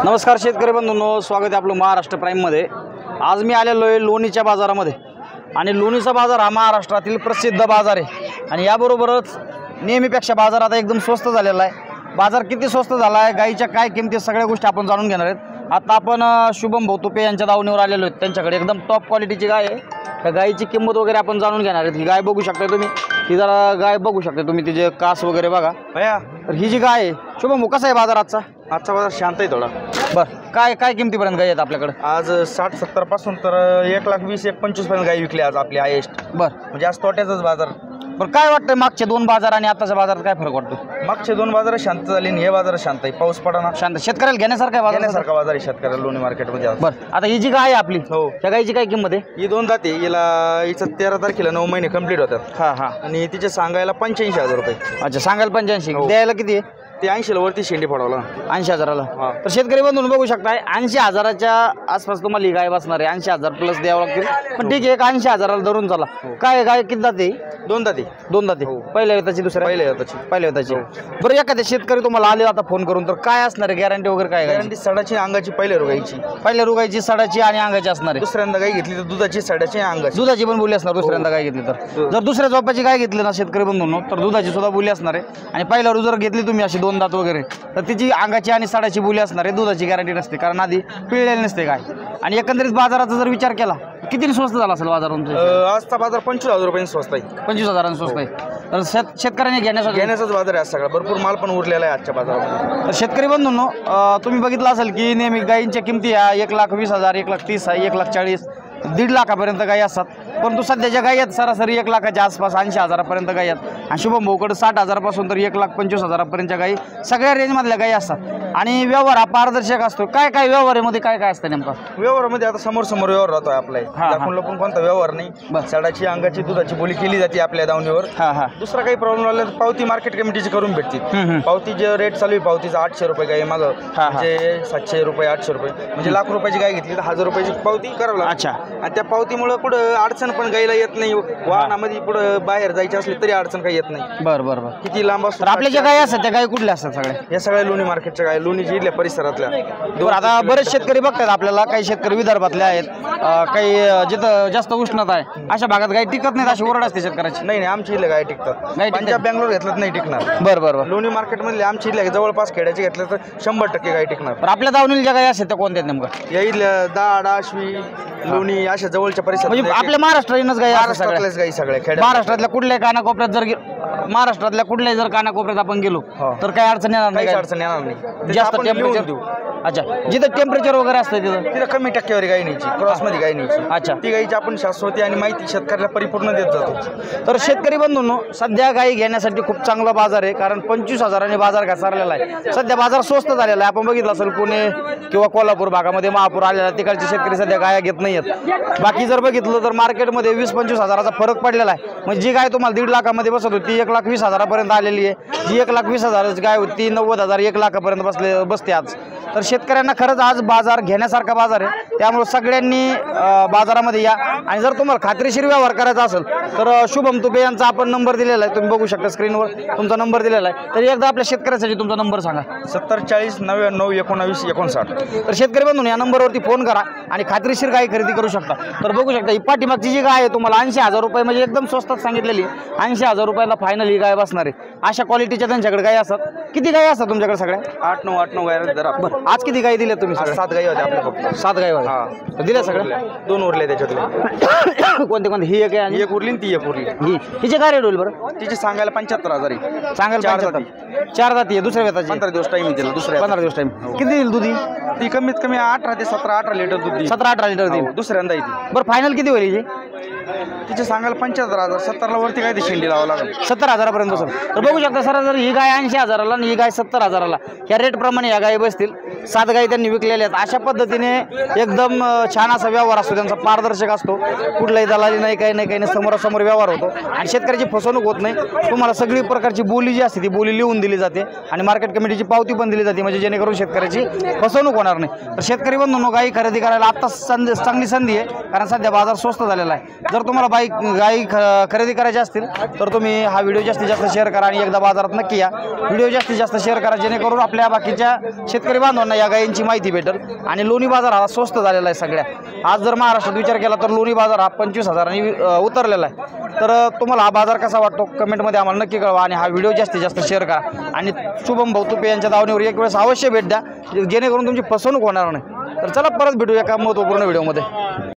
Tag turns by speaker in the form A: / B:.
A: नमस्कार शेतकरी बंधूंनो, स्वागत आहे आपलं महाराष्ट्र प्राईममध्ये। आज मी आलेलो आहे लोणीच्या बाजारामध्ये आणि लोणीचा बाजार हा महाराष्ट्रातील प्रसिद्ध बाजार आहे आणि याबरोबरच नेहमीपेक्षा बाजार आता एकदम स्वस्त झालेला आहे। बाजार किती स्वस्त झाला आहे, गाईच्या काय किमती, सगळ्या गोष्टी आपण जाणून घेणार आहेत। आता आपण शुभम भाऊ तुपे यांच्या दावणीवर आलेलो आहेत। त्यांच्याकडे एकदम टॉप क्वालिटीची गाय आहे। त्या गायीची किंमत वगैरे आपण जाणून घेणार आहेत। ही गाय बघू शकता तुम्ही, ही जरा गाय बघू शकता तुम्ही, तिचे कास वगैरे बघा भैया। तर ही जी गाय आहे, शुभम भाऊ कसा आहे बाजार आजचा?
B: आजचा बाजार शांत आहे थोडा।
A: बरं, काय काय किमतीपर्यंत गाय आहेत आपल्याकडे?
B: आज 60-70 पासून तर 1,20,000-1,25,000 पर्यंत गाय विकली आज आपली हायेस्ट।
A: बरं,
B: म्हणजे आज तोट्याचाच बाजार।
A: बरं, काय वाटतं मागचे दोन बाजार आणि आताच्या बाजारात काय फरक वाटतो?
B: मागचे दोन बाजार शांत झाले आणि हे बाजार शांत आहे, पाऊस पडा
A: शांत, शेतकऱ्याला घेण्यासारखा बाजार,
B: घेण्यासारखा बाजार आहे शेतकऱ्याला लोणी मार्केटमध्ये आज।
A: बरं, आता ही जी गाय आहे आपली,
B: हो,
A: त्या गायची काय किंमत आहे?
B: ही दोन दाते, हिचं 13 तारखेला 9 महिने कंप्लीट होतात।
A: हां हां,
B: आणि तिचे सांगायला 85,000 रुपये।
A: अच्छा, सांगायला 85,
B: हो.
A: द्यायला किती आहे?
B: ते 80ला वरती शेंडी पडवला,
A: 80,000ला।
B: हां।
A: तर शेतकरी बंधून बघू शकताय 80,000च्या आसपास तुम्हाला ही गाय बसणार आहे। 80,000 प्लस द्यावं लागतील, पण ठीक आहे, एक 80,000ला धरून चला। काय गाय किती जाते?
B: दोन दाते।
A: दोन जाते,
B: हो.
A: पहिल्या वेताची, दुसऱ्या
B: पहिल्या वेताची.
A: पहिल्या वेताची। बरं, एखाद्या शेतकरी तुम्हाला आले आता फोन करून, तर काय असणार आहे गॅरंटी वगैरे? काय
B: गॅरंटी सडाची अंगाची, पहिल्या रुगाईची,
A: पहिल्या रुगायची, सडाची आणि अंगाची असणार आहे।
B: दुसऱ्यांदा गाय घेतली तर दुधाची, सडाची, अंगाची।
A: दुधाची पण बोली असणार दुसऱ्यांदा गाय घेतली तर। जर दुसऱ्या झोपाची गाय घेतली ना शेतकरी बंधूंनो, तर दुधाची सुद्धा बोली असणार आहे। आणि पहिल्यावर जर घेतली तुम्ही अशी दोन दात वगैरे, तर तिची अंगाची आणि सडाची बोली असणार आहे। दुधाची गॅरंटी नसते, कारण आधी पिळलेली नसते गाय। आणि एकंदरीत बाजाराचा जर विचार केला, किती स्वस्त झाला असेल बाजार तुमचा?
B: आजचा बाजार 25,000 रुपयांनी स्वस्त आहे।
A: 25,000 स्वस्त आहे। तर शेतकऱ्यांनी
B: घेण्याचाच बाजार आहे सगळा। भरपूर माल पण उरलेला आहे आजच्या बाजारामध्ये।
A: तर शेतकरी बंधूंनो, तुम्ही बघितलं असेल की नेहमी गायींच्या किमती या 1,20,000, 1,30,000, 1,40,000, 1,50,000 लाखापर्यंत गायी असतात। परंतु सध्याच्या गायी आहेत सरासरी 1,00,000च्या आसपास, 80,000पर्यंत गायी आहेत। आणि शुभम भाऊकडे 60,000 पासून तर 1,25,000पर्यंतच्या गायी, सगळ्या रेंजमधल्या गायी असतात। आणि व्यवहार हा पारदर्शक असतो। काय काय व्यवहारामध्ये काय काय असतं नेमका?
B: व्यवहारामध्ये आता समोर व्यवहार राहतो आपला, दाखवून लपून कोणता व्यवहार नाही।
A: बरं.
B: सडाची, अंगाची, दुधाची बोली केली जाते आपल्या दावणीवर।
A: हां हां,
B: दुसरा काही प्रॉब्लेम आला तर पावती मार्केट कमिटीची करून भेटते। पावती जे रेट चालू आहे पावतीचा 800 रुपये गाय मागं, म्हणजे 700 रुपये, 800 रुपये, म्हणजे लाख रुपयाची गाय घेतली तर 1,000 रुपयाची पावती करावं लागते।
A: अच्छा,
B: आणि त्या पावतीमुळे कुठं अडचण पण गायला येत नाही। वाहनामध्ये पुढं बाहेर जायची असली तरी अडचण काही येत नाही।
A: बरं बरं बरं,
B: किती लांब असतो।
A: तर आपल्या ज्या गायी असतात त्या गायी कुठल्या असतात सगळ्या?
B: या सगळ्या लोणी मार्केटच्या गाय, लोणी जिल्ह्या परिसरातल्या।
A: बरं, आता बरेच शेतकरी बघतात आपल्याला, काही शेतकरी विदर्भातले आहेत, काही जिथं जास्त उष्णता आहे अशा भागात गाय टिकत नाहीत, अशी ओरड असते शेतकऱ्याची।
B: नाही, आमची इथल्या गाय टिकतात। पंजाब, बँगलोर घेतलं नाही टिकणार।
A: बरं बरं बरं,
B: लोणी मार्केटमधले आमची इथल्या जवळपास खेड्याचे घेतलं तर 100% गाय टिकणार।
A: पण आपल्या दावणीला ज्या गायी असतात त्या कोणत्या आहेत नेमका?
B: या इथल्या दाड, आश्वी, लोणी अशा जवळच्या परिसरात,
A: म्हणजे आपल्या महाराष्ट्रातच गायी असतात सगळ्या?
B: महाराष्ट्रातल्याच गाई सगळ्या खेड्या।
A: महाराष्ट्रातल्या कुठल्याही कानाकोपऱ्यात जर महाराष्ट्रातल्या कुठल्याही जर कानाकोपऱ्यात आपण गेलो तर काही अडचण येणार नाही?
B: काहीच अडचण येणार नाही,
A: जास्त
B: आपण लिहून
A: टेम्परेचर
B: देऊ।
A: अच्छा, जिथं टेम्परेचर वगैरे असतं तिथं
B: कमी टक्केवारी गाय न्यायची, क्रॉसमध्ये गाय न्यायची।
A: अच्छा,
B: ती गायची आपण शाश्वती आणि माहिती शेतकऱ्याला परिपूर्ण देत जातो।
A: तर शेतकरी बंधूंनो, सध्या गायी घेण्यासाठी खूप चांगला बाजार आहे, कारण 25,000 बाजार घसरलेला आहे। सध्या बाजार स्वस्त झालेला आहे। आपण बघितलं असेल पुणे किंवा कोल्हापूर भागामध्ये, महापूर आलेला, तिकडचे शेतकरी सध्या गाया घेत नाही आहेत। बाकी जर बघितलं तर मार्केटमध्ये 20-25,000चा फरक पडलेला आहे। म्हणजे जी गाय तुम्हाला 1,50,000 मध्ये बसत होती ती 1,20,000पर्यंत आलेली आहे। जी 1,20,000ची गाय होती ती 90,000, 1,00,000पर्यंत बसते आज। तर शेतकऱ्यांना खरंच आज बाजार घेण्यासारखा बाजार आहे, त्यामुळे सगळ्यांनी बाजारामध्ये या। आणि जर तुम्हाला खात्रीशीर व्यवहार करायचा असेल तर शुभम तुपे यांचा आपण नंबर दिलेला आहे, तुम्ही बघू शकता स्क्रीनवर तुमचा नंबर दिलेला आहे। तर एकदा आपल्या शेतकऱ्यासाठी तुमचा नंबर सांगा।
B: 70 40 99 19 59.
A: तर शेतकरी बंधूंनो, या नंबरवरती फोन करा आणि खात्रीशीर गाय खरेदी करू शकता। तर बघू शकता ही पाठीमागची जी गाय आहे तुम्हाला 80,000 रुपये, म्हणजे एकदम स्वस्तात सांगितलेली। 80,000 रुपयाला फायनल ही गाय बसणार आहे। अशा क्वालिटीच्या त्यांच्याकडे गाय असतात। किती गाय असतात तुमच्याकडे सगळ्या?
B: 8-9 गाय जरा।
A: बरं, आज किती गाय दिल्या तुम्ही?
B: 7 गाई होत्या आपल्या फक्त।
A: 7 गाय होत्या,
B: हां,
A: दिल्या सगळ्या?
B: 2 उरले त्याच्यातले।
A: कोणते कोणते? ही एक आहे आणि
B: एक उरली आणि ती एक उरली।
A: हिचे काय रेट होईल बरं?
B: तिची सांगायला 75,000 आहे।
A: सांगायला 4 जाती आहे, दुसऱ्या वेताची
B: 15 दिवस टाइम दिला, दुसऱ्या
A: 15 दिवस टाइम। किती देईल दुधी?
B: ती कमीत कमी 18 ते 17-18 लिटर दूध देईल।
A: 17-18 लिटर देईल
B: दुसऱ्यांदा येते।
A: बरं, फायनल किती होईल हिची?
B: तिचे सांगायला 75,000, 70ला वरती काय ते शेंडी लावावं लागेल।
A: 70,000पर्यंत बसेल। तर बघू शकता सर, जर ही गाय 80,000ला आणि ही गाय 70,000ला, ह्या रेटप्रमाणे या गायी बसतील। 7 गायी त्यांनी विकलेल्या आहेत। अशा पद्धतीने एकदम छान असा व्यवहार असतो त्यांचा, पारदर्शक असतो। कुठलाही दलाली नाही, काही नाही, समोरासमोर व्यवहार होतो आणि शेतकऱ्याची फसवणूक होत नाही। तुम्हाला सगळी प्रकारची बोली जी असते ती बोली लिहून दिली जाते आणि मार्केट कमिटीची पावती पण दिली जाते, म्हणजे जेणेकरून शेतकऱ्याची फसवणूक होणार नाही। तर शेतकरी बंधूंनो, गायी खरेदी करायला आत्ता चांगली संधी आहे, कारण सध्या बाजार स्वस्त झालेला आहे। जर तुम्हाला गाई खरेदी करायची असतील तर तुम्ही हा व्हिडिओ जास्तीत जास्त शेअर करा आणि एकदा बाजारात नक्की या. व्हिडिओ जास्तीत जास्त शेअर करा जेणेकरून आपल्या बाकीच्या शेतकरी बांधवांना या गायींची माहिती भेटेल. आणि लोणी बाजार हा स्वस्त झालेला आहे सगळ्या. आज जर महाराष्ट्रात विचार केला तर लोणी बाजार हा 25,000 उतरलेला आहे. तर तुम्हाला हा बाजार कसा वाटतो कमेंटमध्ये आम्हाला नक्की कळवा आणि हा व्हिडिओ जास्तीत जास्त शेअर करा. आणि शुभम भाऊ तुपे यांच्या दावणीवर एक वेळेस अवश्य भेट द्या जेणेकरून तुमची फसवणूक होणार नाही. तर चला परत भेटू एका महत्त्वपूर्ण व्हिडिओमध्ये.